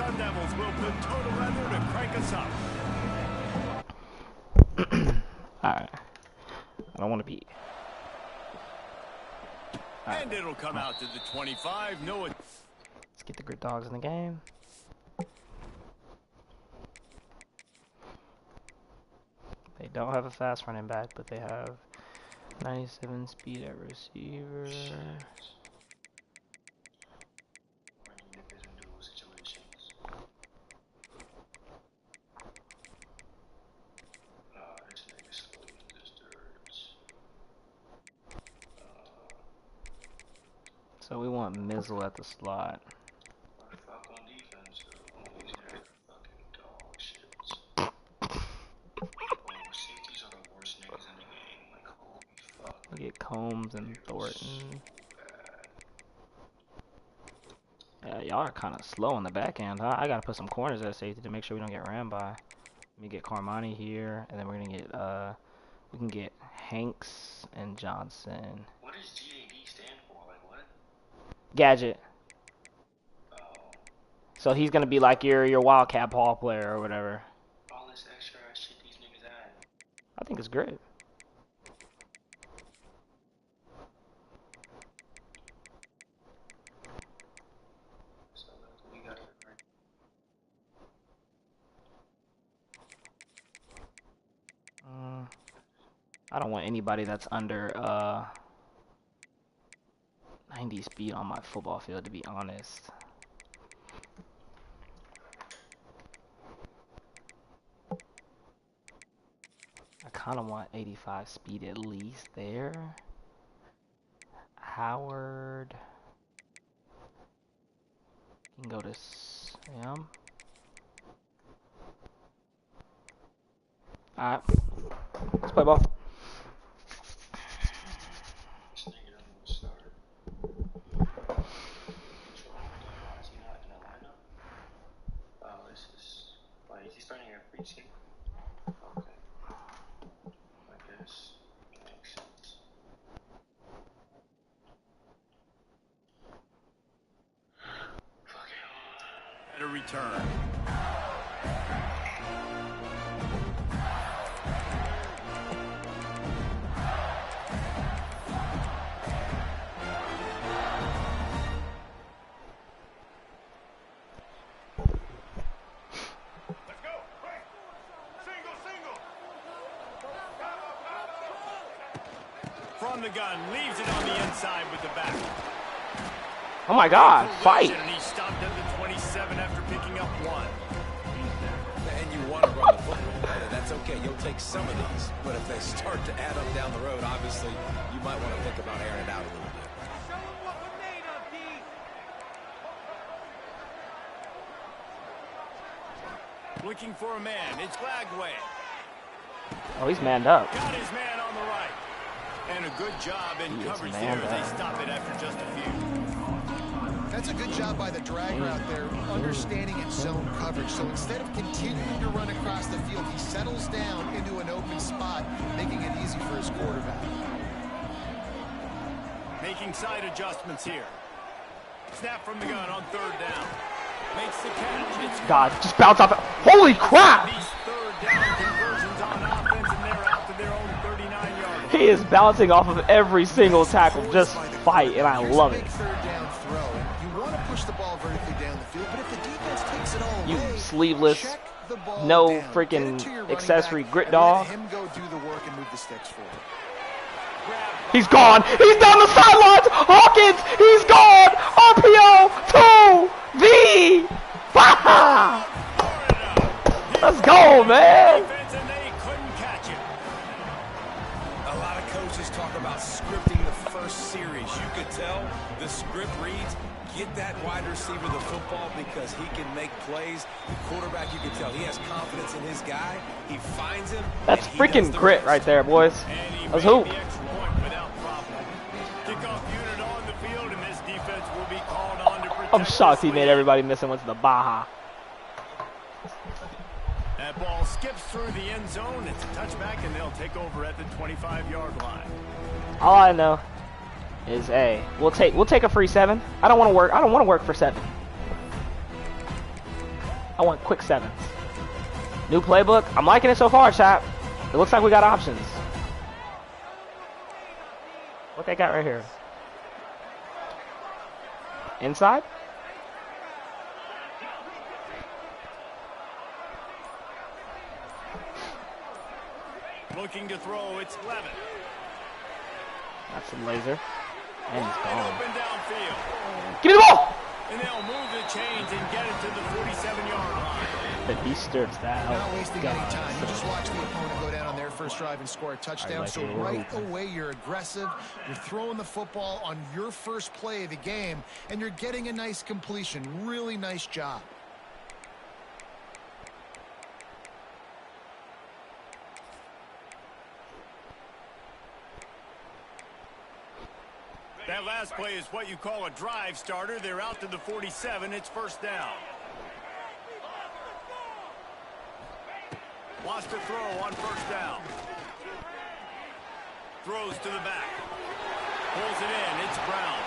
Sun Devils will put total weather to crank us up. Alright. I don't want to be. Right. And it'll come out to the 25. No, let's get the Grit Dogs in the game. They don't have a fast running back, but they have 97 speed at receiver. So we want Mizzle at the slot. We get Combs and Thornton. Yeah, y'all are kind of slow on the back end, huh? I gotta put some corners at safety to make sure we don't get ran by. Let me get Carmani here, and then we're gonna get we can get Hanks and Johnson. What does GAD stand for? Like what? Gadget. So he's gonna be like your Wildcat ball player or whatever. All this extra shit these niggas add. I think it's great. So we got it right. I don't want anybody that's under 90 speed on my football field, to be honest. I kind of want 85 speed at least there. Howard. You can go to Sam. Alright. Let's play ball. Return. Let's go. Single. From the gun, leaves it on the inside with the back. Oh my God, fight. And he stopped at the 27 after picking up one. And you want to run the football, that's okay. You'll take some of these. But if they start to add up down the road, obviously, you might want to think about airing it out a little bit. Show them what we're made of, D. Looking for a man. It's Glagway. Oh, he's manned up. Got his man on the right. And a good job in coverage there as they stop it after just a few. That's a good job by the drag route there, understanding its zone coverage. So instead of continuing to run across the field, he settles down into an open spot, making it easy for his quarterback. Making side adjustments here. Snap from the gun on third down. Makes the catch. It's God, just bounce off it. Holy crap! These third down conversions on offense, and they're out to their own 39-yard line. He is bouncing off of every single tackle. Just fight, and I love it. Push the ball vertically down the field, but if the defense takes it all away, you sleeveless, no freaking accessory grit dog. Let him go do the work and move the sticks forward. He's gone. He's down the sidelines. Hawkins, he's gone. RPO to the. Let's go, man. A lot of coaches talk about scripting the first series. You could tell the script reads, get that wide receiver the football because he can make plays. The quarterback, you can tell, he has confidence in his guy. He finds him. That's freaking grit right there, boys. Let's hoop. I'm shocked he made everybody miss and went to the Baja. That ball skips through the end zone. It's a touchback, and they'll take over at the 25-yard line. All I know is we'll take a free 7. I don't want to work for 7. I want quick sevens. New playbook. I'm liking it so far, chat. It looks like we got options. What they got right here? Inside? Looking to throw, it's Levin. That's some laser. And he's gone. Open downfield. Give me the ball! And they'll move the chains and get it to the 47-yard line. But he stirps that out. Not wasting any time. You just watch the opponent go down on their first drive and score a touchdown. So right away, you're aggressive. You're throwing the football on your first play of the game, and you're getting a nice completion. Really nice job. That last play is what you call a drive starter. They're out to the 47. It's first down. Wants to throw on first down. Throws to the back. Pulls it in. It's Brown.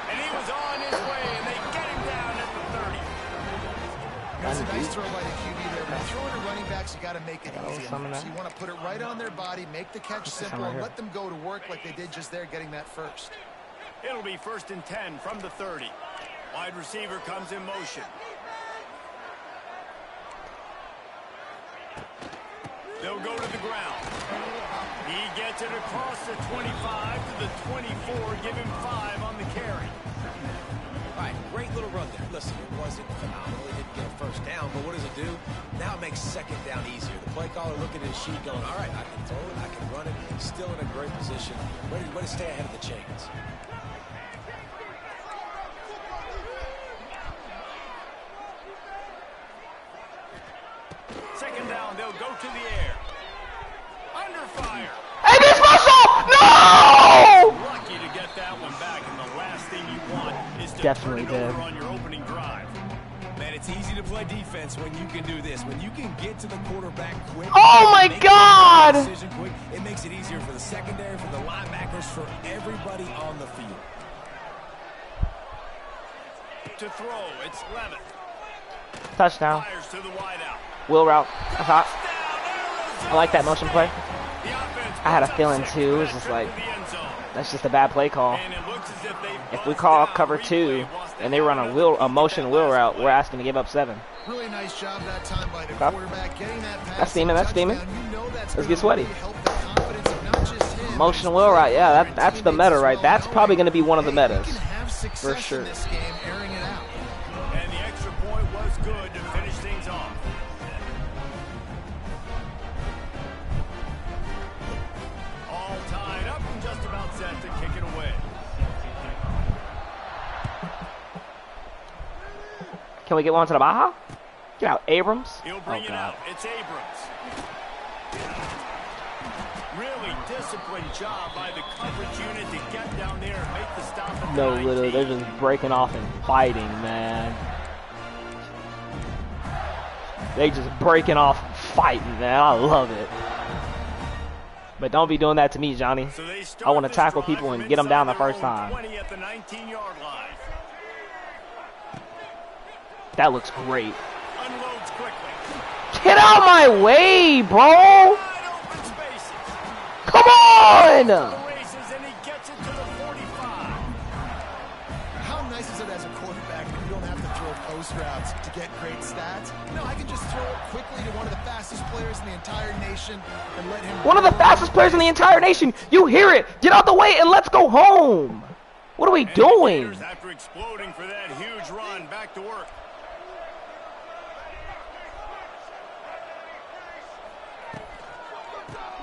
And he was on his way, and they get him down at the 30. That's a nice throw by the QB there. When you're throwing to running backs, you got to make it easy. So you want to put it right on their body, make the catch simple, and let them go to work like they did just there, getting that first. It'll be first and 10 from the 30. Wide receiver comes in motion. They'll go to the ground. He gets it across the 25 to the 24. Give him 5 on the carry. All right, great little run there. Listen, it wasn't phenomenal. It didn't get a first down, but what does it do? Now it makes second down easier. The play caller looking at his sheet going, all right, I can throw it, I can run it. Still in a great position. Ready to stay ahead of the chains. Second down, they'll go to the air. Under fire. Hey, Miss Russell! No! Lucky to get that one back, and the last thing you want is to Definitely turn it did. over on your opening drive. Man, it's easy to play defense when you can do this. When you can get to the quarterback quick. Oh my make God! the decision quick, it makes it easier for the secondary, for the linebackers, for everybody on the field. To throw, it's Levin. Touchdown. Fires to the wideout. Wheel route. That's hot. I like that motion play. The offense I had a puts up feeling six too. It for was that just trip like, to the end zone. that's just a bad play call. And it looks as if they If we busted call out. cover Replay 2 wants to and they run a motion wheel route, we're asking to give up 7. Really nice job that time by the Okay. quarterback getting that pass. That's steaming, that's touchdown. steaming. You know that's Let's gonna get sweaty. really help the confidence of not just him, Motion but wheel route, yeah, his that's the teammates meta as right. well, That's knowing, probably going to be one of the hey, we metas. can have success sure. in this game, airing it out. And the extra point was good to finish things off. All tied up and just about set to kick it away. Can we get one to the Baja? Get out, Abrams. He'll Oh, bring it God. out. It's Abrams. Really disciplined job by the coverage unit to get down there and make the stop at the No, 19. literally, they're just breaking off and fighting, man. They just breaking off and fighting, man. I love it. But don't be doing that to me, Johnny. So they I want to start this tackle drive people from and get them down the inside their first own time. 20 at the 19-yard line. That looks great. Unloads quickly. Get out my way, bro! Wide open spaces. Come on! The races, and he gets it to the 45. How nice is it as a quarterback that you don't have to throw post routes to get great stats? No, I can just throw it quickly to one of the fastest players in the entire nation and let him... One of the fastest players in the entire nation. You hear it. Get out the way and let's go home. What are we doing? Gators, after exploding for that huge run, back to work.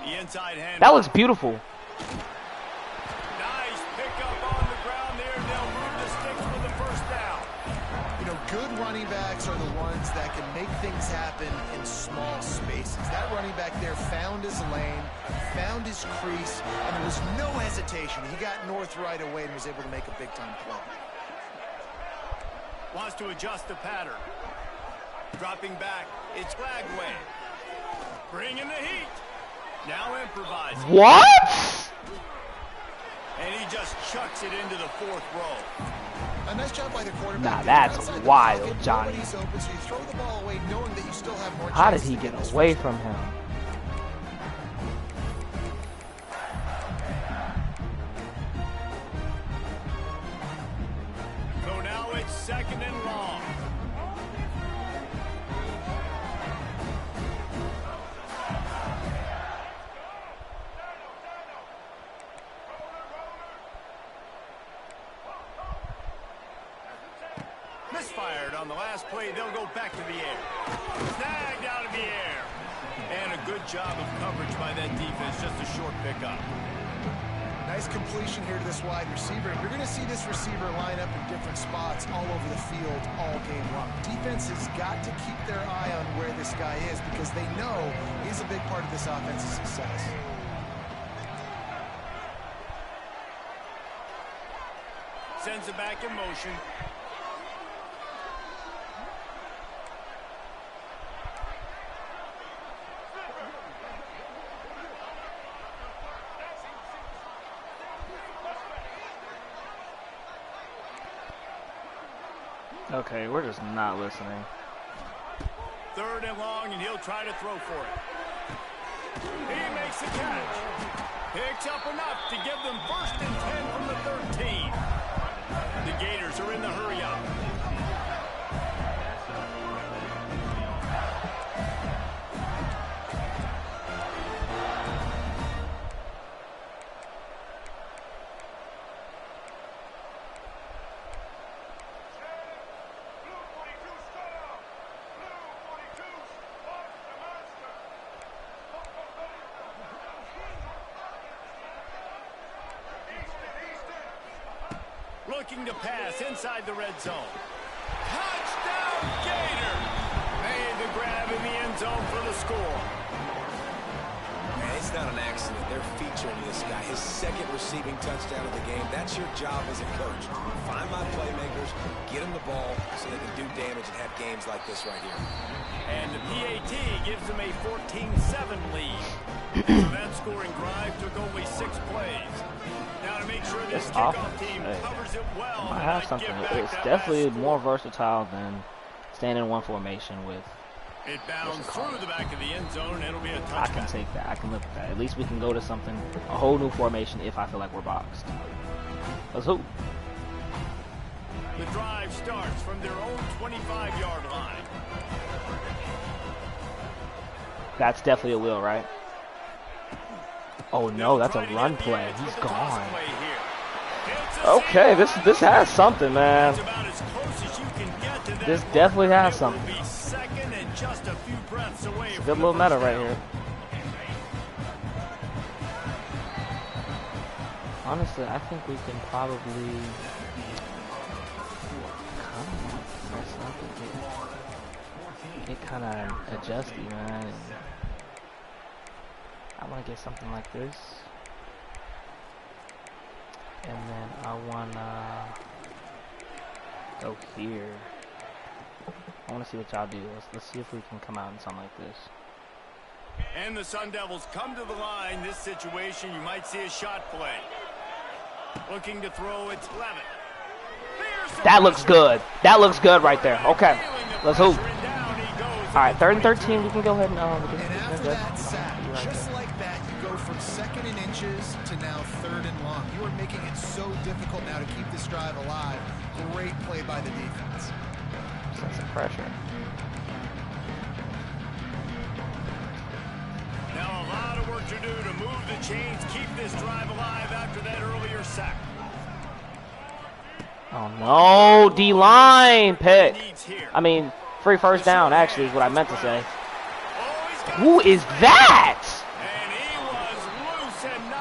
The inside hand. That looks beautiful. Nice pickup on the ground there. They'll move the sticks for the first down. You know, good running backs are the ones that can make things happen in small spaces. That running back there found his lane, found his crease, and there was no hesitation. He got north right away and was able to make a big-time play. Wants to adjust the pattern. Dropping back. It's Flagway. Bringing the heat. Now improvising. What? And he just chucks it into the fourth row. A nice job by the quarterback. Nah, that's Outside the wild, pocket, Johnny. nobody's open, so you throw the ball away knowing that you still have more How did chances he to get this away first from him? So now it's 2nd and long. Misfired on the last play. They'll go back to the air. Snagged out of the air. And a good job of coverage by that defense. Just a short pickup. Nice completion here to this wide receiver. And you're going to see this receiver line up in different spots all over the field all game long. Defense has got to keep their eye on where this guy is because they know he's a big part of this offense's success. Sends it back in motion. Okay, we're just not listening. 3rd and long, and he'll try to throw for it. He makes the catch. Picks up enough to give them 1st and 10 from the 13. The Gators are in the hurry up. Looking to pass inside the red zone. Touchdown, Gator! Made the grab in the end zone for the score. Man, it's not an accident. They're featuring this guy. His 2nd receiving touchdown of the game. That's your job as a coach. Find my playmakers, get them the ball so they can do damage and have games like this right here. And the PAT gives them a 14-7 lead. So that scoring drive took only 6 plays. Now to make sure this kickoff team covers it well. I have something. It's definitely more versatile than staying in one formation with. It bounds through the back of the end zone, and it'll be a touchdown. I can take that. I can live with that. At least we can go to something, a whole new formation if I feel like we're boxed. Let's hoop. The drive starts from their own 25-yard line. That's definitely a wheel, right? Oh no, that's a run play. He's gone. Okay, this has something, man. This definitely has something. It's a good little meta right here. Honestly, I think we can probably get kind of adjusted, man. I want to get something like this, and then I want to go here. I want to see what y'all do. Let's see if we can come out in something like this. And the Sun Devils come to the line. This situation, you might see a shot play. Looking to throw, it's Levitt. That looks good. That looks good right there. Okay, let's hoop. All right, 3rd and 13. We can go ahead and And after that sack, just like that, you go from 2nd and inches to now 3rd and long. You are making it so difficult now to keep this drive alive. Great play by the defense. Sense of pressure. Now a lot of work to do to move the chains, keep this drive alive after that earlier sack. Oh no, D-line pick. I mean, free 1st down actually is what I meant to say. Who is that?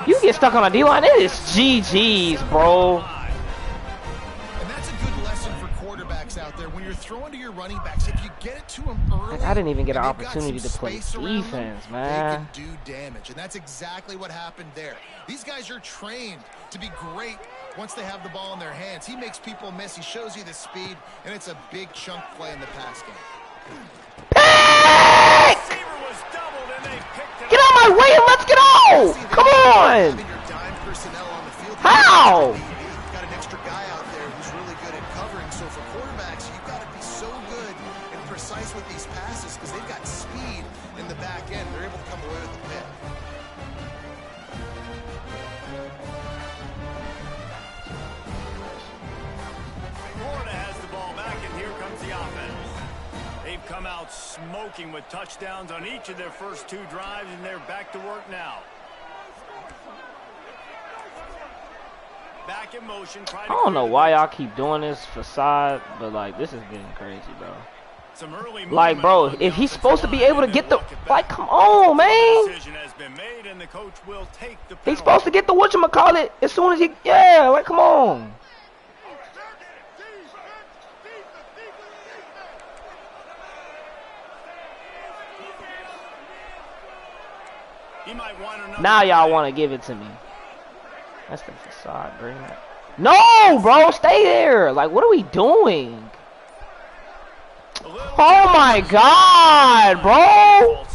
You get stuck on a D-line, it is GG's, bro. And that's a good lesson for quarterbacks out there. When you're throwing to your running backs, if you get it to them early, I didn't even get an and they've got opportunity to some play space around them, defense, man. they can do damage. And that's exactly what happened there. These guys are trained to be great once they have the ball in their hands. He makes people miss. He shows you the speed, and it's a big chunk play in the pass game. Pick! Get out of my way and let's go! Come on! How? Got an extra guy out there who's really good at quarterback, so you've got to be so good and precise with these passes because they've got speed in the back end. They're able to come away with the pick. Florida has the ball back, and here comes the offense. They've come out smoking with touchdowns on each of their first 2 drives, and they're back to work now. Back in motion. I don't know why y'all keep doing this facade, but like this is getting crazy, bro. Like, bro, if he's supposed to be able to get the, like, come on, man. He's supposed to get the whatchamacallit as soon as he, yeah, like, come on. Now y'all want to give it to me. That's the facade, bring that. No, bro, stay there. Like, what are we doing? Oh my God, bro.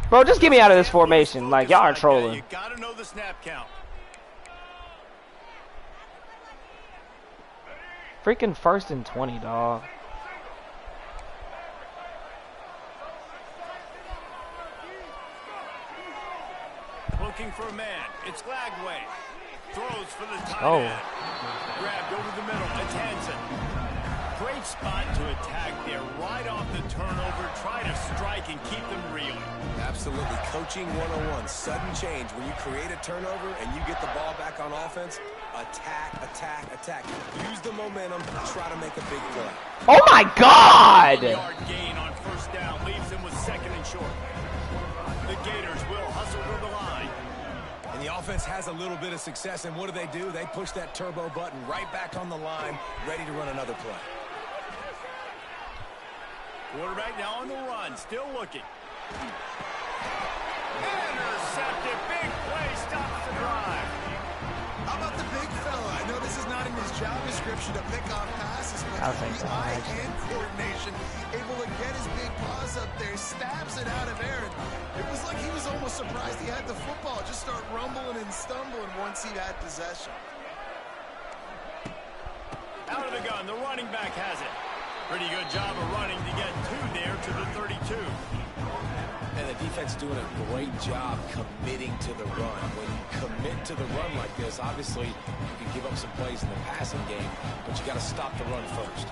Bro, just get me out of this formation. Like, y'all are trolling. You gotta know the snap count. Freaking 1st and 20, dog. Looking for a man. It's Lagway. Throws for the tight end. Grabbed over the middle. It's Hansen. Great spot to attack there. Right off the turnover. Try to strike and keep them reeling. Absolutely. Coaching 101. Sudden change. When you create a turnover and you get the ball back on offense, attack, attack, attack. Use the momentum. Try to make a big play. Oh my God! 1-yard gain on 1st down. Leaves them with 2nd and short. The Gators will hustle to the line. And the offense has a little bit of success, and what do? They push that turbo button right back on the line, ready to run another play. Quarterback now on the run, still looking. Intercepted, big play, stops the drive. How about the big fella? I know this is not in his job description to pick off passes, but the eye-hand coordination, able to get his big paws up there, stabs it out of Aaron. It was like he was almost surprised he had the football, just start rumbling and stumbling once he had possession. Out of the gun, the running back has it. Pretty good job of running to get 2 there to the 32. And the defense doing a great job committing to the run. When you commit to the run like this, obviously you can give up some plays in the passing game, but you got to stop the run first.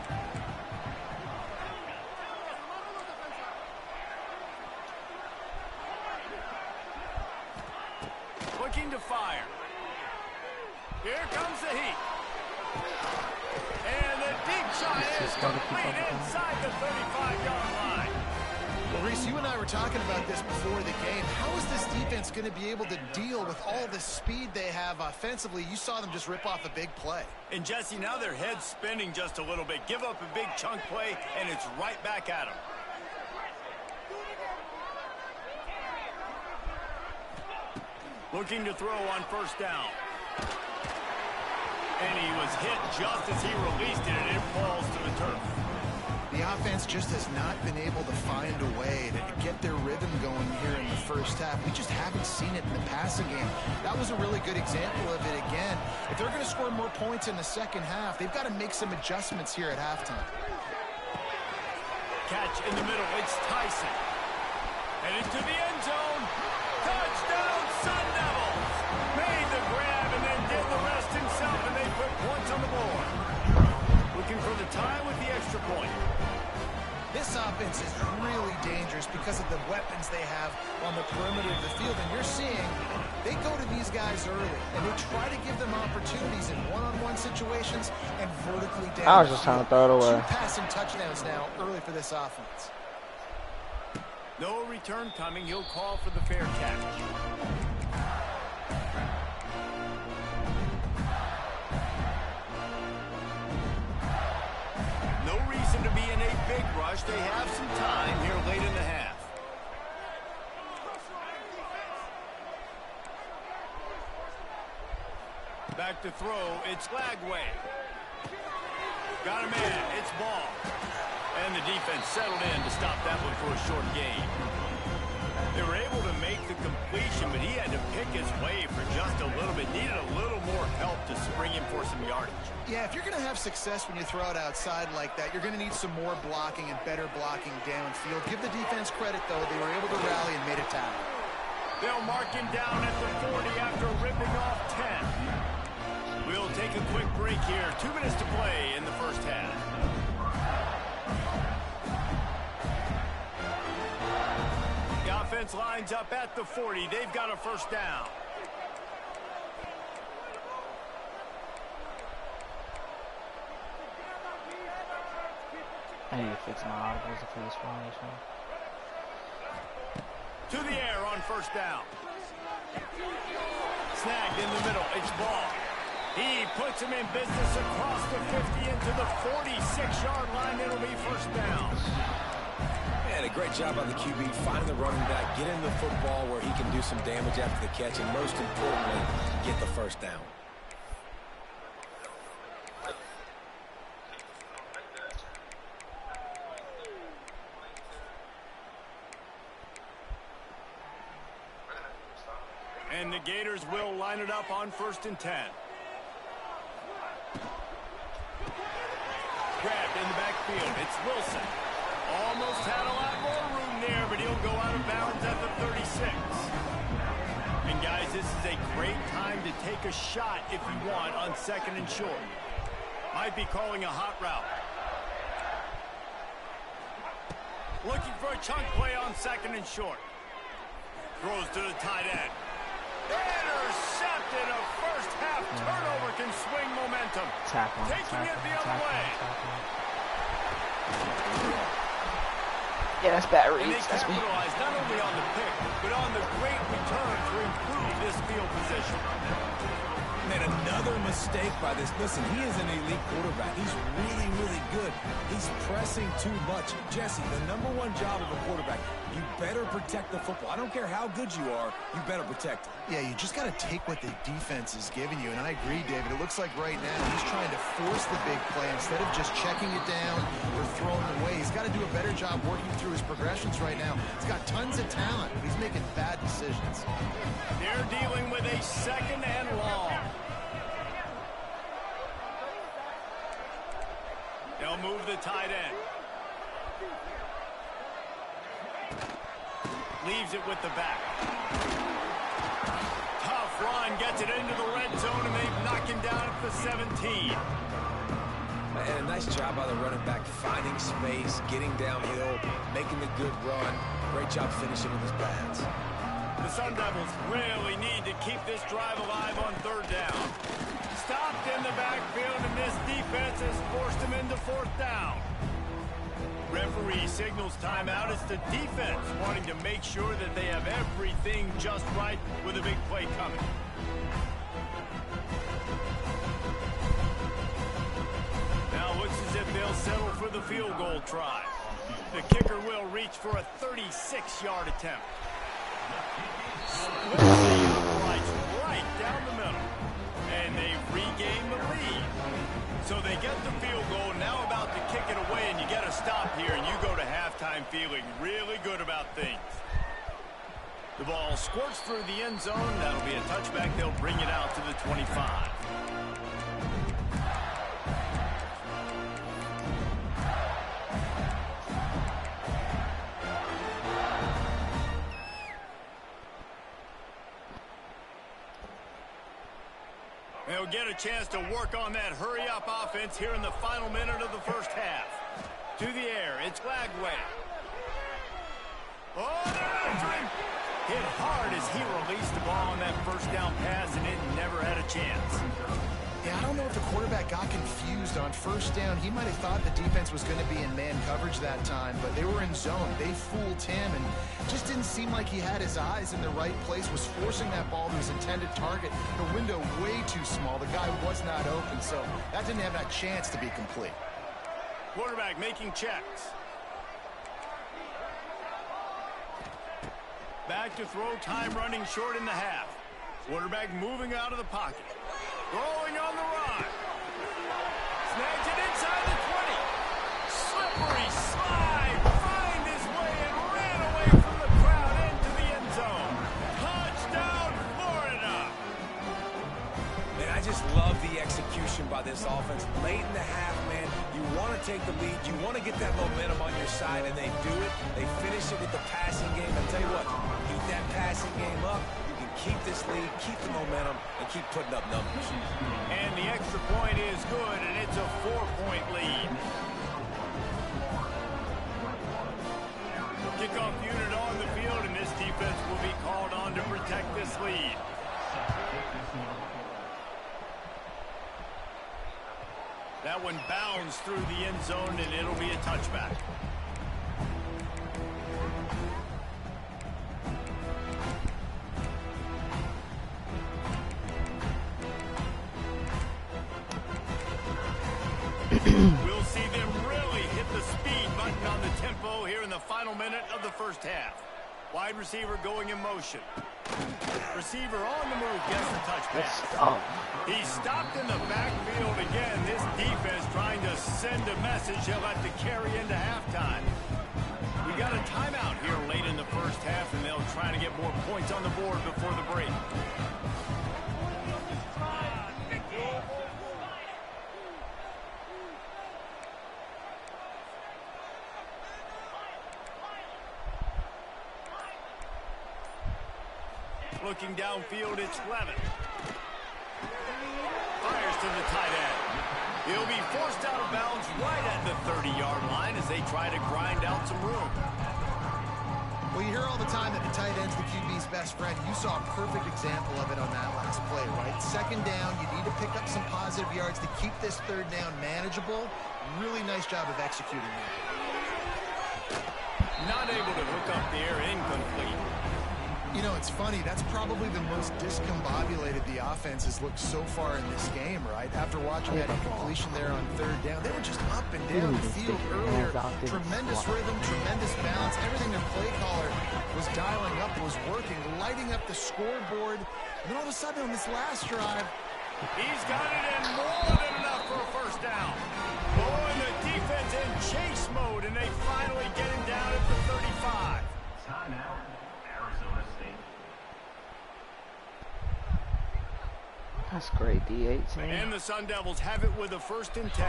Looking to fire. Here comes the heat. And the deep shot is complete inside the 35-yard line. Well, Reese, you and I were talking about this before the game. How is this defense going to be able to deal with all the speed they have offensively? You saw them just rip off a big play. And Jesse, now their head's spinning just a little bit. Give up a big chunk play, and it's right back at them. Looking to throw on 1st down. And he was hit just as he released it, and it falls to the turf. The offense just has not been able to find a way to get their rhythm going here in the 1st half. We just haven't seen it in the passing game. That was a really good example of it again. If they're going to score more points in the 2nd half, they've got to make some adjustments here at halftime. Catch in the middle. It's Tyson. Headed to the end zone. Touchdown, Sun Devils. Made the grab and then did the rest himself, and they put points on the board. Looking for the tie with the extra point. This offense is really dangerous because of the weapons they have on the perimeter of the field. And you're seeing they go to these guys early, and they try to give them opportunities in one-on-one situations and vertically down. I was just trying to throw it away. 2 passing touchdowns now early for this offense. No return coming. He'll call for the fair catch. No reason to be in a big rush. They have some time here late in the half. Back to throw. It's Lagway. Got a man. It's Ball. And the defense settled in to stop that one for a short gain. They were able to make the completion, but he had to pick his way for just a little bit. Needed a little more help to spring him for some yardage. Yeah, if you're going to have success when you throw it outside like that, you're going to need some more blocking and better blocking downfield. Give the defense credit, though. They were able to rally and made a tackle. They'll mark him down at the 40 after ripping off 10. We'll take a quick break here. 2 minutes to play in the first half. The offense lines up at the 40. They've got a first down. I need to fix my articles for this formation. To the air on first down. Snagged in the middle. It's ball. He puts him in business across the 50 into the 46-yard line. It'll be first down. And a great job on the QB, finding the running back, getting the football where he can do some damage after the catch, and most importantly, get the first down. And the Gators will line it up on 1st and 10. Grabbed in the backfield. It's Wilson. Almost had a lot more room there, but he'll go out of bounds at the 36. And guys, this is a great time to take a shot if you want on 2nd and short. Might be calling a hot route. Looking for a chunk play on 2nd and short. Throws to the tight end. Intercepted. A first half turnover can swing momentum. Taking it the other way. Yeah, that's bad reads. And they capitalize not only on the pick, but on the great return to improve this field position. Made another mistake by this. Listen, he is an elite quarterback. He's really, really good. He's pressing too much. Jesse, the #1 job of a quarterback, you better protect the football. I don't care how good you are, you better protect it. Yeah, you just got to take what the defense is giving you. And I agree, David. It looks like right now he's trying to force the big play instead of just checking it down or throwing it away. He's got to do a better job working through his progressions right now. He's got tons of talent, but he's making bad decisions. They're dealing with a 2nd and long. They'll move the tight end. Leaves it with the back. Tough run, gets it into the red zone, and they knock him down at the 17. And a nice job by the running back, finding space, getting downhill, making the good run. Great job finishing with his pads. The Sun Devils really need to keep this drive alive on 3rd down. Stopped in the backfield, and this defense has forced him into 4th down. Referee signals timeout. It's the defense wanting to make sure that they have everything just right with a big play coming. Now looks as if they'll settle for the field goal try. The kicker will reach for a 36-yard attempt. Right down the middle. And they've regained the lead. So they get the field goal, now about to kick it away, and you get a stop here, and you go to halftime feeling really good about things. The ball squirts through the end zone. That'll be a touchback. They'll bring it out to the 25. They'll get a chance to work on that hurry-up offense here in the final minute of the first half. To the air, it's Lagway. Oh, they're after him. Hit hard as he released the ball on that first down pass, and it never had a chance. Yeah, I don't know if the quarterback got confused on 1st down. He might have thought the defense was going to be in man coverage that time, but they were in zone. They fooled him, and just didn't seem like he had his eyes in the right place, was forcing that ball to his intended target. The window way too small. The guy was not open, so that didn't have that chance to be complete. Quarterback making checks. Back to throw, time running short in the half. Quarterback moving out of the pocket. Rolling on the run. Snags it inside the 20. Slippery slide. Find his way and ran away from the crowd into the want to get that momentum on your side, and they do it. They finish it with the passing game. I tell you what, keep that passing game up. You can keep this lead, keep the momentum, and keep putting up numbers. And the extra point is good, and it's a 4-point lead. Kickoff unit on the field, and this defense will be called on to protect this lead. That one bounds through the end zone, and it'll be a touchback. We'll see them really hit the speed button on the tempo here in the final minute of the first half. Wide receiver going in motion. Receiver on the move gets the touchback. He's stopped in the backfield again. This defense trying to send a message he'll have to carry into halftime. We got a timeout here late in the first half, and they'll try to get more points on the board before the break. Looking downfield, it's Levin. Fires to the tight end. He'll be forced out of bounds right at the 30-yard line as they try to grind out some room. Well, you hear all the time that the tight end's the QB's best friend. You saw a perfect example of it on that last play, right? Second down, you need to pick up some positive yards to keep this third down manageable. Really nice job of executing that. Not able to hook up there, incomplete. You know, it's funny. That's probably the most discombobulated the offense has looked so far in this game, right? After watching that incompletion there on third down, they were just up and down the field earlier. Tremendous rhythm, tremendous balance. Everything their play caller was dialing up was working, lighting up the scoreboard. And then all of a sudden on this last drive, he's got it in more than enough for a first down. Oh, and the defense in chase mode, and they finally get him down at the 35. Timeout, Arizona State. That's great, D18. And the Sun Devils have it with a 1st and 10.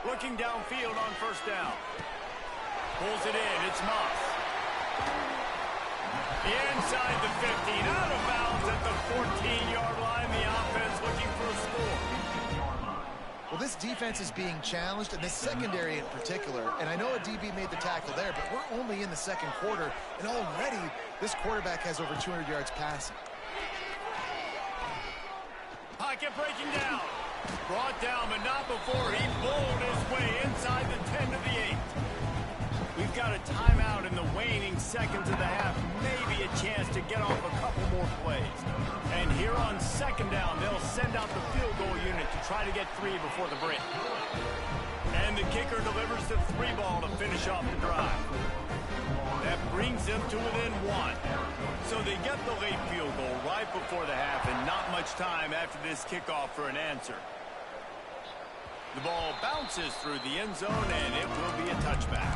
Looking downfield on first down. Pulls it in, it's Moss. Inside the 15, out of bounds at the 14-yard line. The offense looking for a score. well, this defense is being challenged, and the secondary in particular. And I know a DB made the tackle there, but we're only in the second quarter, and already this quarterback has over 200 yards passing. Pocket breaking down. Brought down, but not before he bowled his way inside the 10 to the 8. We've got a timeout in the waning seconds of the half. Maybe a chance to get off a couple more plays. And here on second down, they'll send out the field goal unit to try to get 3 before the break. And the kicker delivers the 3 ball to finish off the drive. That brings them to within 1. So they get the late field goal right before the half, and not much time after this kickoff for an answer. The ball bounces through the end zone, and it will be a touchback.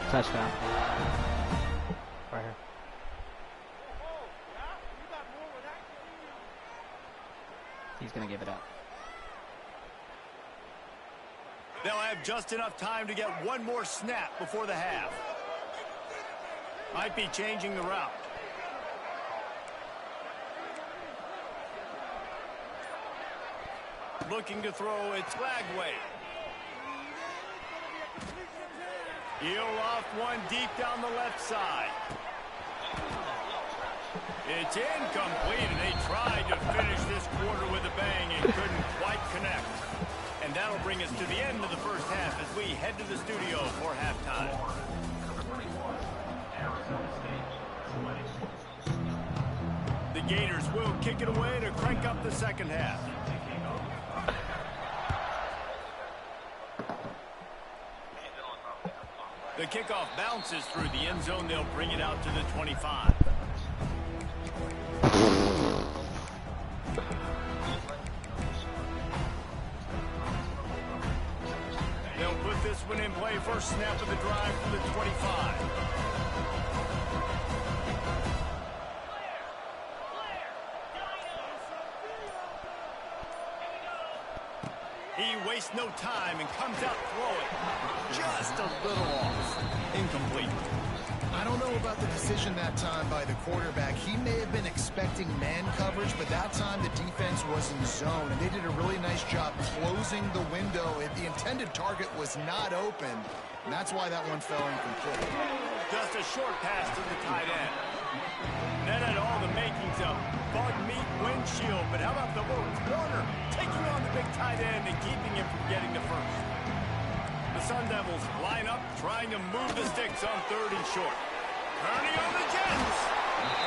Touchdown. Right here. He's going to give it up. They'll have just enough time to get one more snap before the half. Might be changing the route. Looking to throw, it's Lagway. He'll off one deep down the left side. It's incomplete, and they tried to finish this quarter with a bang and couldn't quite connect. And that'll bring us to the end of the first half as we head to the studio for halftime. The Gators will kick it away to crank up the second half. The kickoff bounces through the end zone. They'll bring it out to the 25. They'll put this one in play. First snap of the drive from the 25. He wastes no time and comes out throwing. Just a little off. Incomplete. I don't know about the decision that time by the quarterback. He may have been expecting man coverage, but that time the defense was in zone, and they did a really nice job closing the window. The intended target was not open, and that's why that one fell incomplete. Just a short pass to the tight end. That had all the makings of bug meat windshield, but how about the little corner taking on the big tight end and keeping him from getting the first? The Sun Devils line up, trying to move the sticks on 3rd and short. Turning on the Jets.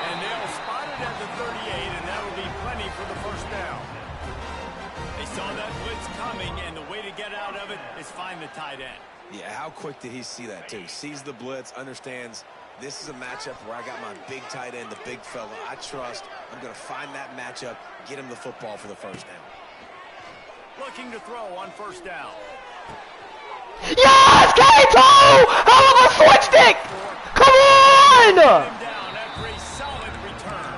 And they'll spot it at the 38, and that will be plenty for the first down. They saw that blitz coming, and the way to get out of it is find the tight end. Yeah, how quick did he see that, too? Sees the blitz, understands this is a matchup where I got my big tight end, the big fella I trust. I'm going to find that matchup, get him the football for the first down. Looking to throw on 1st down. Yes, Kato! How of a switch stick? Come on! Down after a solid return.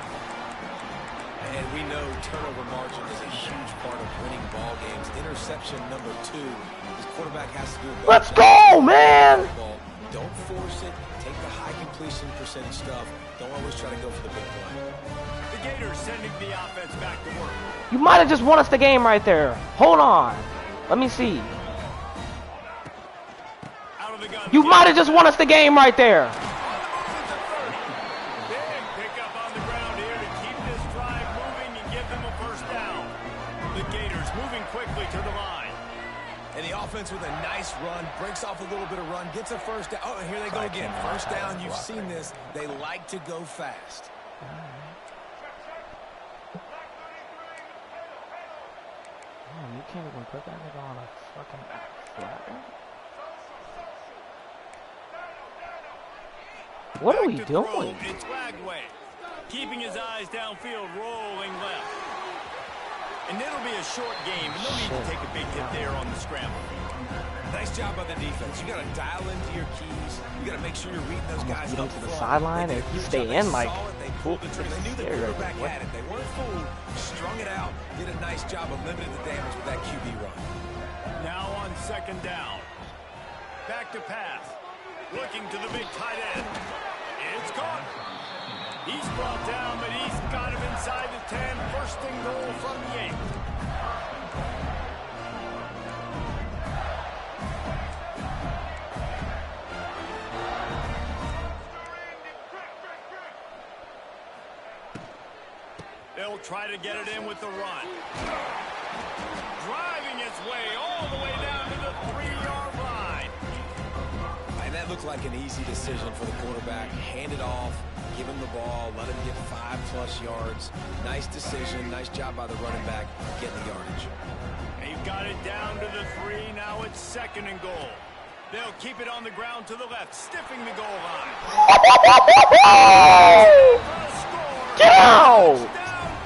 And we know turnover margin is a huge part of winning ball games. Interception number 2. This quarterback has to do a Let's go, man! Don't force it. Take the high completion percentage stuff. Don't always try to go for the big play. The Gators sending the offense back to work. You might have just won us the game right there. Hold on. Let me see. Out of the gun. You might have just won us the game right there. Big pickup on the ground here to keep this drive moving and give them a 1st down. The Gators moving quickly to the line. And the offense with a nice run, breaks off a little bit of run, gets a 1st down. Oh, and here they go again. 1st down, you've seen this. They like to go fast. Man, you can't even put that nigga on a fucking flat. What are we doing? It's Wagway, keeping his eyes downfield, rolling left. And it'll be a short game, and they'll need to take a big hit there on the scramble. Nice job by the defense. You got to dial into your keys. You got to make sure you're reading those guys Beat him up to the front. sideline, and if you stay in, like, They pulled the trigger. They knew the quarterback had it. They weren't fooled. Strung it out. Did a nice job of limiting the damage with that QB run. Now on 2nd down. Back to pass. Looking to the big tight end. It's caught. He's brought down, but he's got him inside the 10. 1st and goal from the 8. They'll try to get it in with the run. Driving its way all the way down to the 3-yard line. And that looked like an easy decision for the quarterback. Hand it off, give him the ball, let him get 5+ yards. Nice decision. Nice job by the running back getting the yardage. They've got it down to the 3. Now it's 2nd and goal. They'll keep it on the ground to the left, stiffing the goal line. Get out!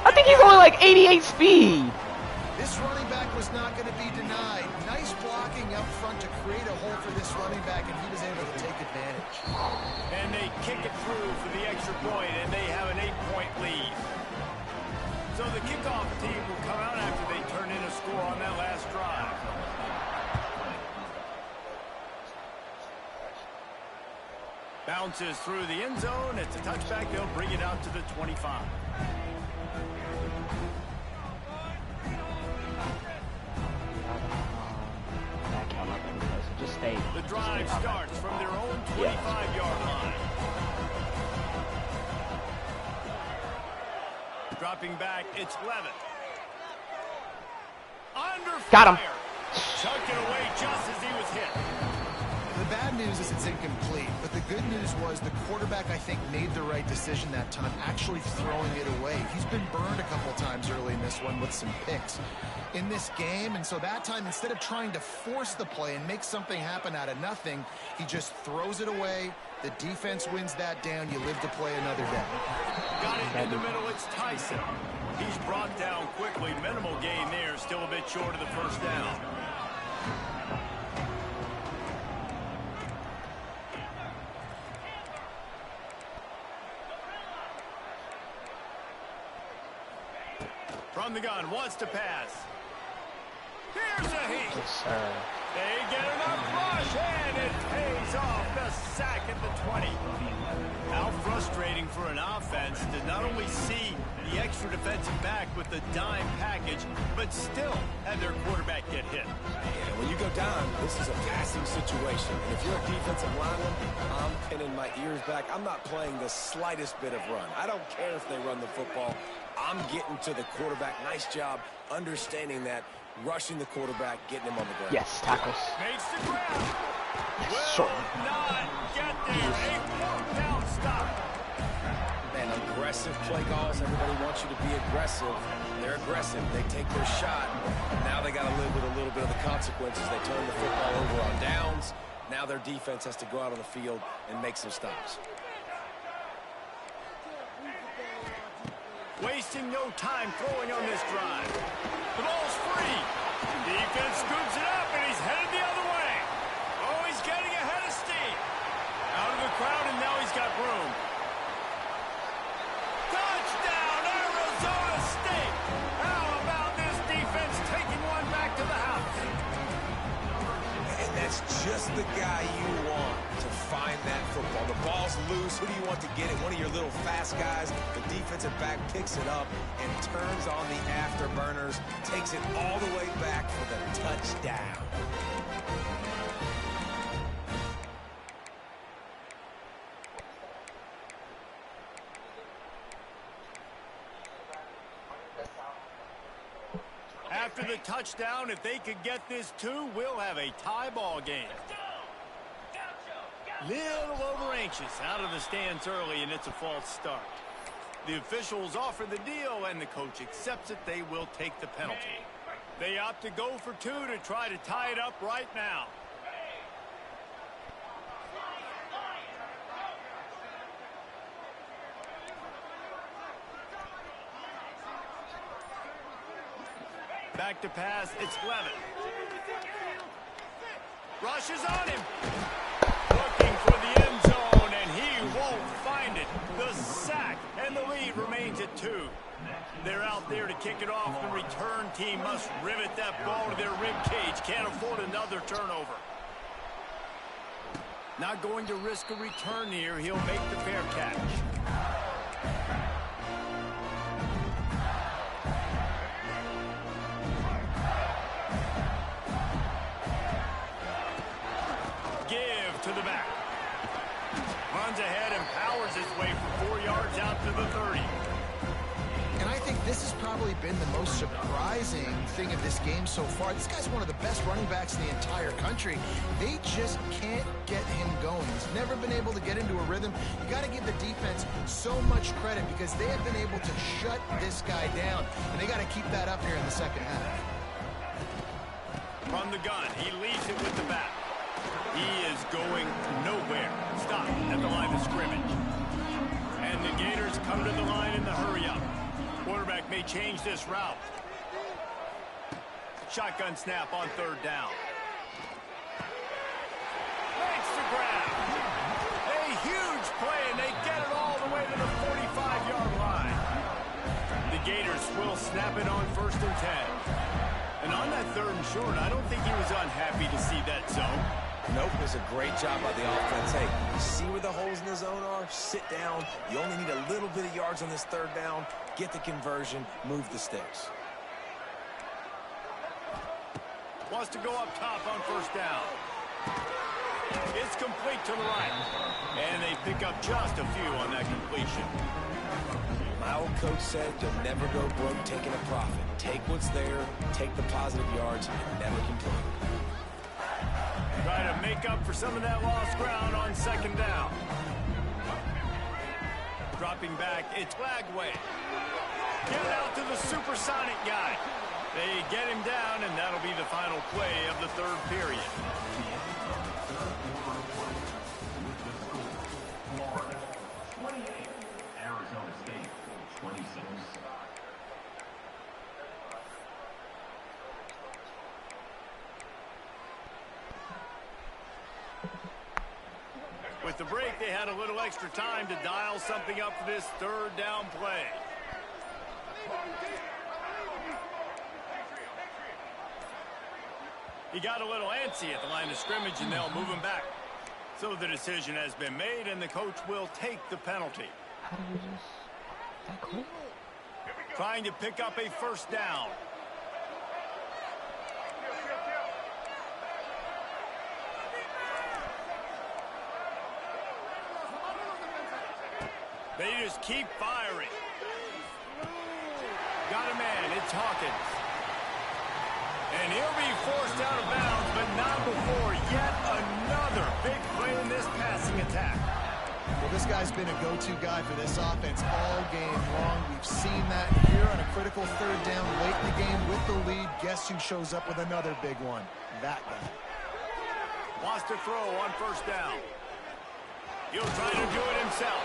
I think he's only like 88 speed. This running back was not going to be denied. Nice blocking up front to create a hole for this running back, and he was able to take advantage. And they kick it through for the extra point, and they have an 8-point lead. So the kickoff team will come out after they turn in a score on that last drive. Bounces through the end zone. It's a touchback. They'll bring it out to the 25. Just stay. The drive starts from their own 25-yard line. Dropping back, it's Levitt. Under Got him. fire. Chucked it away just as he was hit. The bad news is it's incomplete, but the good news was the quarterback, I think, made the right decision that time, actually throwing it away. He's been burned a couple times early in this one with some picks in this game, and so that time, instead of trying to force the play and make something happen out of nothing, he just throws it away. The defense wins that down. You live to play another day. Got it in the middle, it's Tyson. He's brought down quickly. Minimal gain there, still a bit short of the 1st down. From the gun, wants to pass. Here's a heat. Yes, sir. They get enough rush, and it pays off. The sack at the 20. How frustrating for an offense to not only see the extra defensive back with the dime package, but still have their quarterback get hit. Yeah, when you go down, this is a passing situation. And if you're a defensive lineman, I'm pinning my ears back. I'm not playing the slightest bit of run. I don't care if they run the football. I'm getting to the quarterback. Nice job understanding that, rushing the quarterback, getting him on the ground. Yes, tackles. Makes the grab. Short. Will not get there. A fourth down stop. Man, aggressive play calls. Everybody wants you to be aggressive. They're aggressive. They take their shot. Now they got to live with a little bit of the consequences. They turn the football over on downs. Now their defense has to go out on the field and make some stops. Wasting no time throwing on this drive. The ball's free. Defense scoops it up, and he's headed the other way. Oh, he's getting ahead of steam. Out of the crowd, and now he's got room. Touchdown, Arizona State. How about this defense taking one back to the house? And that's just the guy you want to find that football. The ball's loose. Who do you want to get it? One of your little fast guys. The defensive back picks it up and turns on the afterburners, takes it all the way back for the touchdown. After the touchdown, if they could get this too, we'll have a tie ball game. Little over anxious out of the stands early, and it's a false start. The officials offer the deal, and the coach accepts it. They will take the penalty. They opt to go for two to try to tie it up right now. Back to pass, it's Levin. Rushes on him. Looking for the end zone, and he won't find it. The sack, and the lead remains at 2. They're out there to kick it off. The return team must rivet that ball to their rib cage. Can't afford another turnover. Not going to risk a return here. He'll make the fair catch. To the back. Runs ahead and powers his way for 4 yards out to the 30. And I think this has probably been the most surprising thing of this game so far. This guy's one of the best running backs in the entire country. They just can't get him going. He's never been able to get into a rhythm. You got to give the defense so much credit because they have been able to shut this guy down. And they got to keep that up here in the second half. From the gun, he leads it with the bat. He is going nowhere. Stop at the line of scrimmage. And the Gators come to the line in the hurry-up. Quarterback may change this route. Shotgun snap on 3rd down. Makes the grab. A huge play, and they get it all the way to the 45-yard line. The Gators will snap it on 1st and 10. And on that 3rd and short, I don't think he was unhappy to see that zone. Nope, it was a great job by the offense. Hey, you see where the holes in the zone are? Sit down. You only need a little bit of yards on this 3rd down. Get the conversion. Move the sticks. Wants to go up top on 1st down. It's complete to the right. And they pick up just a few on that completion. My old coach said you'll never go broke taking a profit. Take what's there, take the positive yards, and never complain. Try to make up for some of that lost ground on 2nd down. Dropping back, it's Lagway. Get out to the supersonic guy. They get him down, and that'll be the final play of the 3rd period. Florida, 28. Arizona State, 26. With the break, they had a little extra time to dial something up for this 3rd down play. He got a little antsy at the line of scrimmage, and they'll move him back. So the decision has been made, and the coach will take the penalty. How did we just... that quick? Trying to pick up a first down. They just keep firing. Got a man. It's Hawkins. And he'll be forced out of bounds, but not before yet another big play in this passing attack. Well, this guy's been a go-to guy for this offense all game long. We've seen that here on a critical third down late in the game with the lead. Guess who shows up with another big one? That guy. Wants to throw on first down. He'll try to do it himself.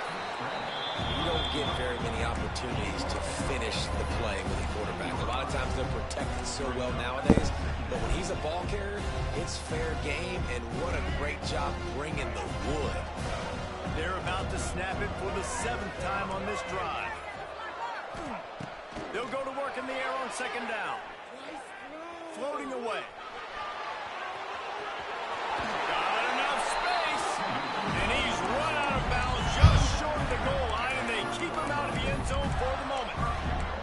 You don't get very many opportunities to finish the play with a quarterback. A lot of times they're protected so well nowadays, but when he's a ball carrier, it's fair game, and what a great job bringing the wood. They're about to snap it for the 7th time on this drive. They'll go to work in the air on second down. Floating away. Got enough space, and he's run out of bounds just short of the goal line, and they keep him out of the end zone for the moment.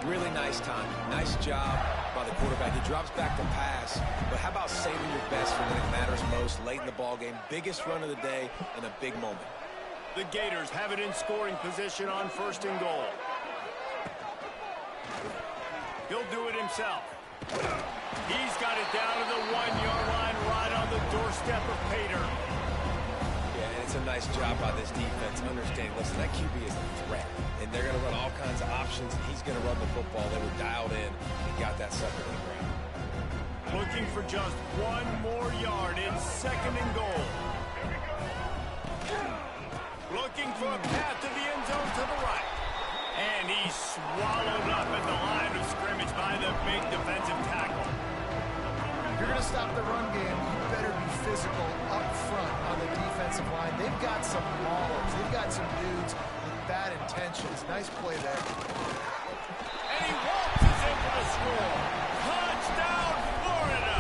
Really nice time. Nice job by the quarterback. He drops back to pass, but how about saving your best for when it matters most late in the ball game? Biggest run of the day in a big moment. The Gators have it in scoring position on 1st and goal. He'll do it himself. He's got it down to the 1-yard line right on the doorstep of Pater. Yeah, and it's a nice job by this defense. Understand, listen, that QB is a threat, and they're going to run all kinds of options, and he's going to run the football. They were dialed in and got that sucker to the ground. Looking for just 1 more yard in 2nd and goal. Looking for a path to the end zone to the right. And he's swallowed up at the line of scrimmage by the big defensive tackle. If you're going to stop the run game, you better be physical up front on the defensive line. They've got some maulers. They've got some dudes with bad intentions. Nice play there. And he waltzes in for the score. Touchdown, Florida!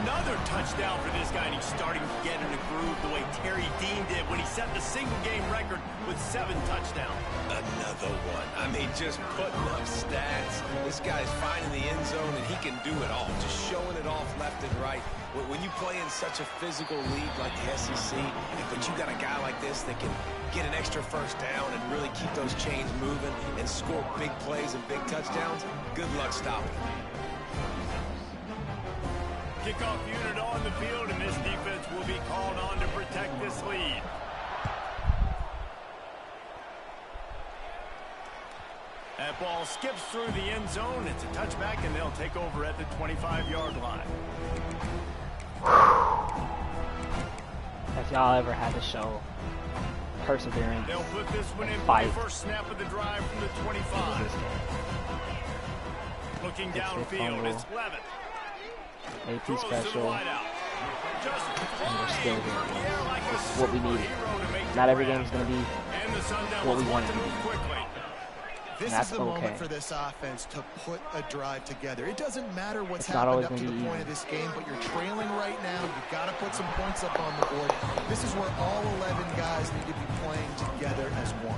Another touchdown for this guy, and he's starting to get in a groove the way Terry Dean did when he set the single-game record with 7 touchdowns. Another one. I mean, just putting up stats. This guy's finding the end zone, and he can do it all. Just showing it off left and right. When you play in such a physical league like the SEC, but you got a guy like this that can get an extra first down and really keep those chains moving and score big plays and big touchdowns, good luck stopping him. Kickoff unit on the field, and this defense will be called on to protect this lead. That ball skips through the end zone. It's a touchback, and they'll take over at the 25-yard line. Have y'all ever had to show perseverance They'll put this one in and for fight? the first snap of the drive from the 25. This game. Looking It's a downfield, fumble. it's Levitt. AP Throws to the special. wideout. Just And we're still flying through the here. air like a This is what we needed. superhero to make Not the every grab. game is going to be And the Sun what Devils we want wanted to to move be. quickly. This That's is the moment okay. for this offense to put a drive together. It doesn't matter what's It's not always happened up to gonna the be point easy. of this game, but you're trailing right now. You've got to put some points up on the board. This is where all 11 guys need to be playing together as one.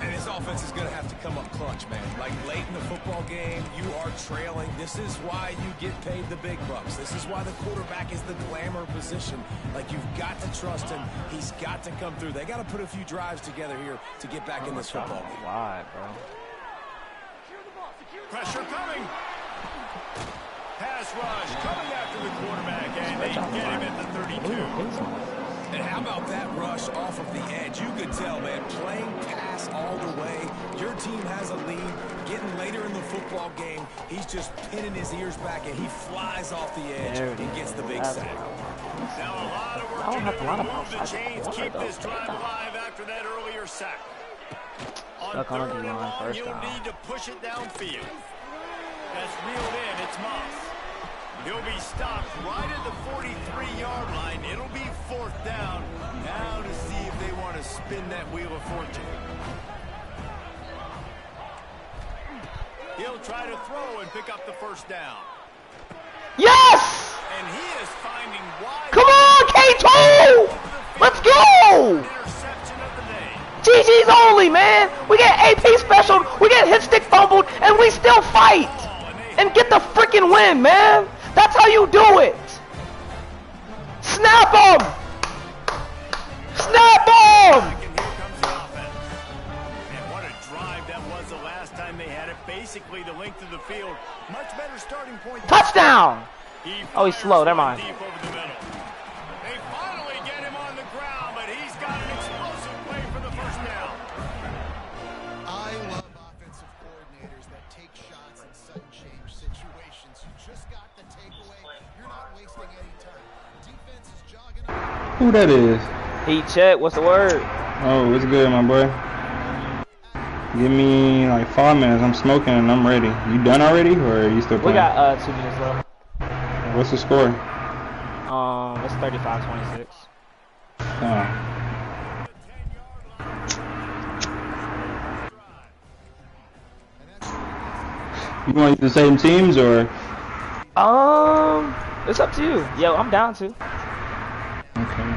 And this offense is going to have to come up clutch, man. Like late in the football game, you are trailing. This is why you get paid the big bucks. This is why the quarterback is the glamour position. Like, you've got to trust him. He's got to come through. They got to put a few drives together here to get back in this football game. Why, bro? Pressure coming. Pass rush coming after the quarterback, and they get him at the 32. And how about that rush off of the edge? You could tell, man, playing pass all the way. Your team has a lead. Getting later in the football game, he's just pinning his ears back, and he flies off the edge and gets the big sack. Now a lot of work to do to move the chains, keep this drive alive after that earlier sack. On Stuck on a 3rd and D-line, long, first you'll down. need to push it downfield. That's reeled in. It's Moss. He'll be stopped right at the 43-yard line. It'll be 4th down. Now to see if they want to spin that wheel of fortune. He'll try to throw and pick up the first down. Yes! And he is finding wide. Come on, K2! Let's go! Interception of the day. GG's only, man. We get AP special, we get hit stick fumbled, and we still fight and get the freaking win, man. That's how you do it. Snap them! Snap them! And here comes the offense. And what a drive that was the last time they had it. Basically the length of the field. Much better starting point. Touchdown! Oh, he's slow. Never mind. Deep over the middle. They finally get him on the ground, but he's got an explosive play for the first down. I love offensive coordinators that take shots in sudden change situations. You just got the takeaway. You're not wasting any time. Defense is jogging up. Who that is? Heat check. What's the word? Oh, what's good, my boy? Give me like 5 minutes. I'm smoking and I'm ready. You done already, or are you still We playing? got 2 minutes left. What's the score? It's 35-26. Oh. You want to use the same teams or? It's up to you. Yo, I'm down to. Okay.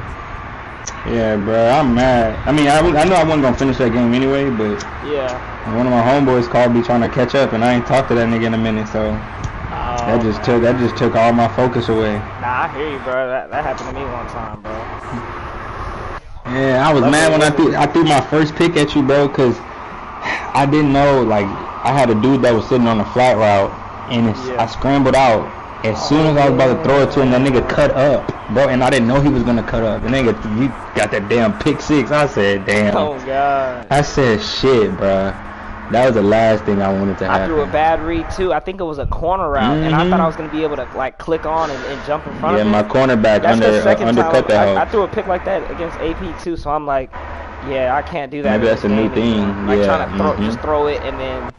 Yeah, bro, I'm mad. I mean, I know I wasn't gonna finish that game anyway, but Yeah. one of my homeboys called me trying to catch up, and I ain't talked to that nigga in a minute, so that just took all my focus away. Nah, I hear you, bro. That happened to me one time, bro. Yeah, I was mad when I threw my first pick at you, bro, cause I didn't know, like, I had a dude that was sitting on a flat route, and I scrambled out. As soon as I was about to throw it to him, that nigga cut up, bro, and I didn't know he was gonna cut up. The nigga, he got that damn pick six. I said, damn. Oh god. I said, shit, bro. That was the last thing I wanted to happen. I threw a bad read too. I think it was a corner route, and I thought I was gonna be able to like click on and jump in front of him. Yeah, my cornerback That's the second undercut time that hoe. I threw a pick like that against AP too, so I'm like, yeah, I can't do that. Maybe that's a new thing. Like Yeah. trying to just throw it and then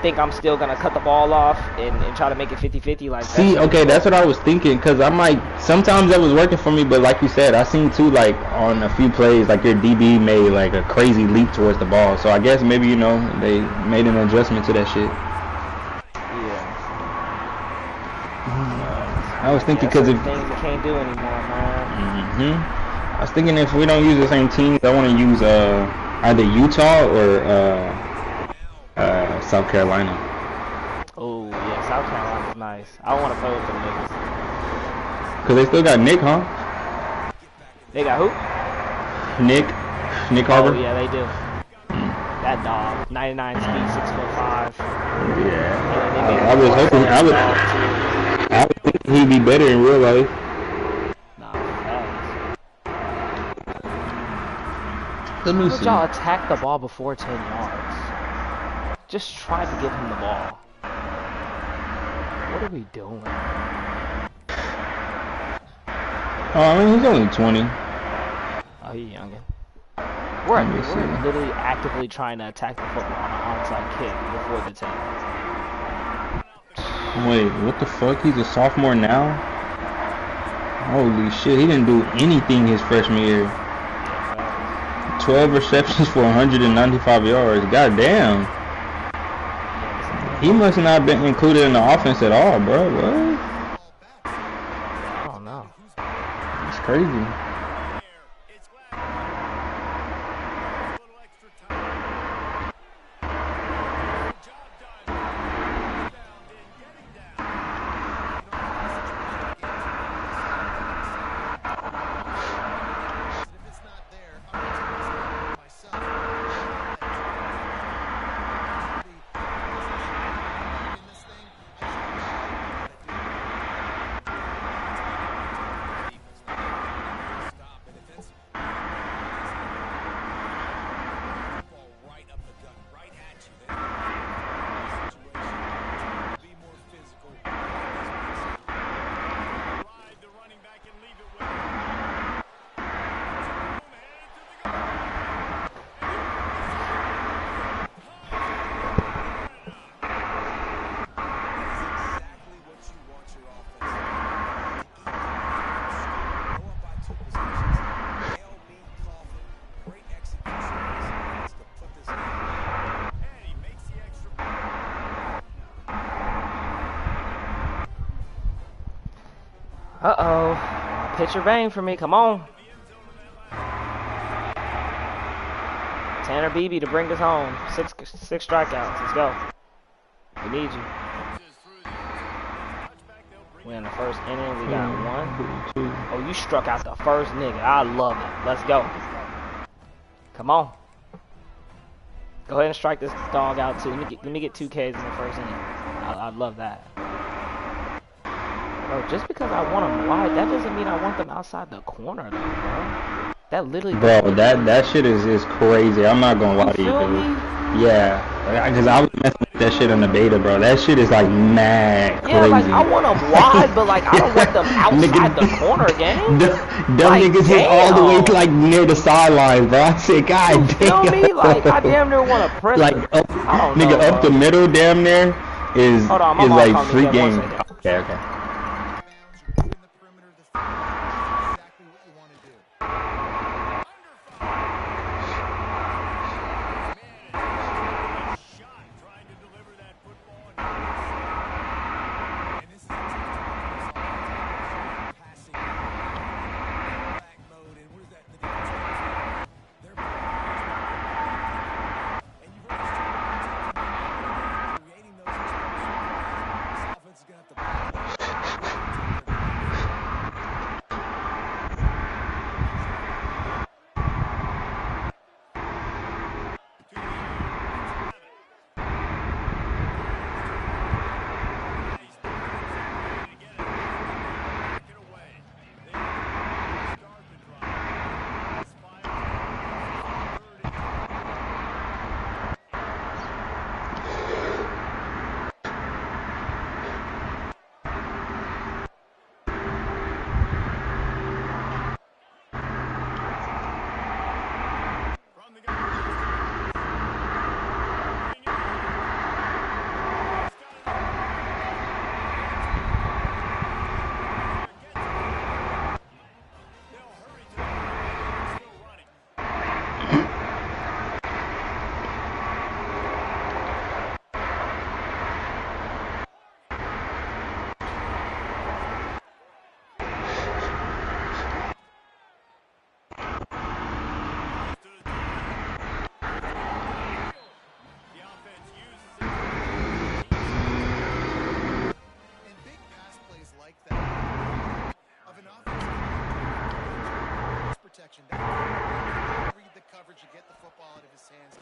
think I'm still gonna cut the ball off and try to make it 50-50 like that. See, okay, that's what I was thinking, cause I'm like, sometimes that was working for me, but like you said, I seen too, like on a few plays, like your DB made like a crazy leap towards the ball. So I guess maybe, you know, they made an adjustment to that shit. Yeah. I was thinking, cause if things you can't do anymore, man. I was thinking if we don't use the same teams, I want to use either Utah or South Carolina. Oh yeah, South Carolina's nice. I want to play with them niggas. Cause they still got Nick, huh? They got who? Nick Harbor. Oh yeah, they do. That dog, 99 speed, 6'5". Yeah. I was hoping he'd be better in real life. Nah, facts. Let me Why would see. y'all attack the ball before 10 yards? Just try to give him the ball. What are we doing? Oh, I mean, he's only 20. Oh, he's youngin'. We're literally actively trying to attack the football on an onside kick before the 10. Wait, what the fuck? He's a sophomore now? Holy shit, he didn't do anything his freshman year. 12 receptions for 195 yards. God damn. He must not have been included in the offense at all, bro. What? I don't know. That's crazy. Uh-oh. Pitch your vein for me. Come on. Tanner Beebe to bring us home. Six strikeouts. Let's go. We need you. We're in the first inning. We got 1. Oh, you struck out the first nigga. I love it. Let's go. Come on. Go ahead and strike this dog out too. Let me get 2 Ks in the first inning. I love that. Bro, just because I want them wide, that doesn't mean I want them outside the corner though, bro. That literally. Bro, that shit is crazy. I'm not gonna lie to you, dude. Yeah, because I was messing with that shit in the beta, bro. That shit is like mad crazy. Yeah, like I want them wide, but like I don't want them outside the corner, gang. Them like, niggas is all the way to, like near the sidelines, bro. I said, God you damn. Feel me? Like I damn near want to press. Like up, nigga, up the middle, damn near is like 3 games. Okay. Read the coverage and get the football out of his hands.